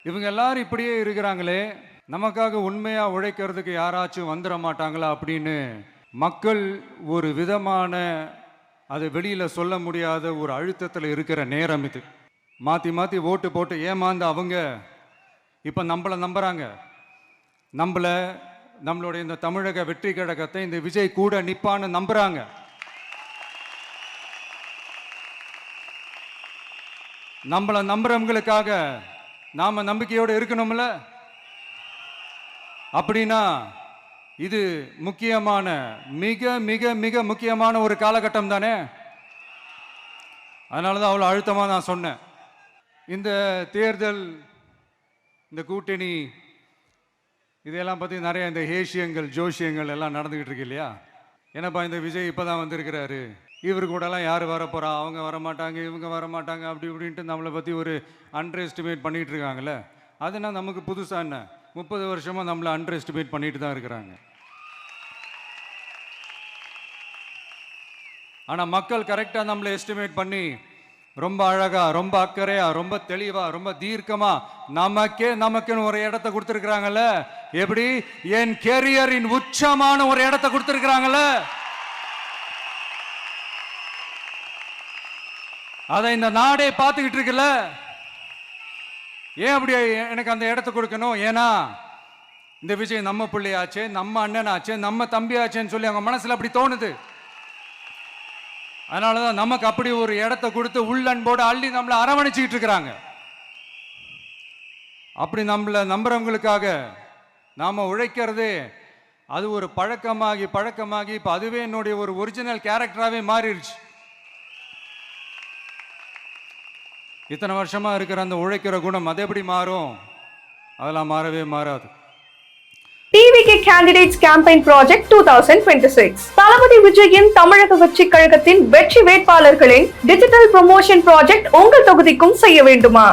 இவங்க எல்லாரும் இப்படியே இருக்கிறாங்களே, நமக்காக உண்மையா உழைக்கிறதுக்கு யாராச்சும் வந்துட மாட்டாங்களா அப்படின்னு மக்கள் ஒரு விதமான அதை வெளியில சொல்ல முடியாத ஒரு அழுத்தத்தில் இருக்கிற நேரம் இது. மாற்றி மாற்றி ஓட்டு போட்டு ஏமாந்து அவங்க இப்போ நம்மளை நம்புறாங்க. நம்மளுடைய இந்த தமிழக வெற்றி கழகத்தை இந்த விஜய் கூட நிப்பான்னு நம்புறாங்க. நம்மளை நம்புறவங்களுக்காக நாம நம்பிக்கையோடு இருக்கணும்ல. அப்படின்னா இது முக்கியமான மிக மிக மிக முக்கியமான ஒரு காலகட்டம் தானே. அதனால தான் அவ்வளோ அழுத்தமாக நான் சொன்னேன். இந்த தேர்தல், இந்த கூட்டணி, இதெல்லாம் பற்றி நிறைய இந்த ஹேஷியங்கள் ஜோஷியங்கள் எல்லாம் நடந்துக்கிட்டு இருக்கு இல்லையா. என்னப்பா இந்த விஜய் இப்போ தான் வந்திருக்கிறாரு, இவர் கூடலாம் யார் வரப்போகிறா, அவங்க வரமாட்டாங்க, இவங்க வரமாட்டாங்க, அப்படி இப்படின்ட்டு நம்மளை பற்றி ஒரு அண்டர் எஸ்டிமேட் பண்ணிகிட்டு இருக்காங்களே. அதுனா நமக்கு புதுசாக என்ன, 30 வருஷமாக நம்மளை அண்டர் எஸ்டிமேட் பண்ணிட்டு தான் இருக்கிறாங்க. ஆனால் மக்கள் கரெக்டாக நம்மளை எஸ்டிமேட் பண்ணி ரொம்ப அழகா, ரொம்ப அக்கறையா, ரொம்ப தெளிவா, ரொம்ப தீர்க்கமா நமக்குன்னு ஒரு இடத்த கொடுத்துருக்குறாங்கல்ல. எப்படி என் கேரியரின் உச்சமான ஒரு இடத்த கொடுத்துருக்குறாங்கல்ல. அதை இந்த நாடே பார்த்துக்கிட்டு இருக்குல்ல. ஏன் அப்படி எனக்கு அந்த இடத்த கொடுக்கணும்? ஏன்னா இந்த விஜய் நம்ம பிள்ளையாச்சே, நம்ம அண்ணனாச்சே, நம்ம தம்பியாச்சேன்னு சொல்லி அவங்க மனசுல அப்படி தோணுது. அதனாலதான் நமக்கு அப்படி ஒரு இடத்த கொடுத்து உள்ளன்போடு அள்ளி நம்மளை அரவணைச்சிக்கிட்டு இருக்கிறாங்க. அப்படி நம்மளை நம்புறவங்களுக்காக நாம உழைக்கிறதே அது ஒரு பழக்கமாகி இப்ப அதுவே என்னுடைய ஒரு ஒரிஜினல் கேரக்டராகவே மாறிடுச்சு. இத்தனை வருஷமா இருக்கிற அந்த உழைக்கிற குணம் அது எப்படி மாறும்? அதெல்லாம் மாறவே மாறாது. TVK Candidates Campaign Project 2026 தளபதி விஜயின் தமிழக வெற்றி கழகத்தின் வெற்றி வேட்பாளர்களின் டிஜிட்டல் ப்ரமோஷன் ப்ராஜெக்ட் உங்கள் தொகுதிக்கும் செய்ய வேண்டுமா?